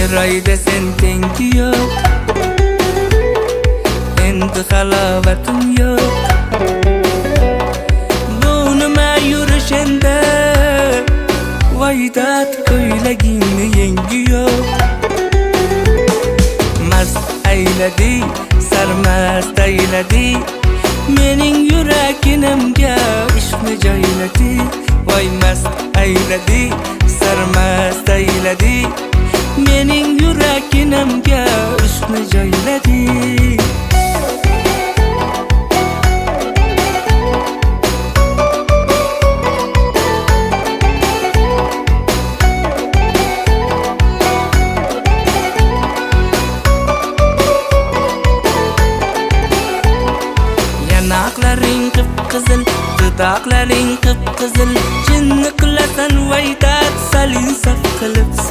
Chiroyda sen tengi yo'q, endi halovatim yo'q. Bu nima yurishenda, voydat ko'ylagingni yengi yo'q. Mast ayladi, sarmast ayladi, mening yuraginimga ishni joyladi. Voy mast ayladi, sarmast ayladi, mening yuraginimga ishni joyladi. Yanaqlaring qip-qizil, dudoqlaring qip-qizil, jinni qilasan voydat, salin saf qilibsiz.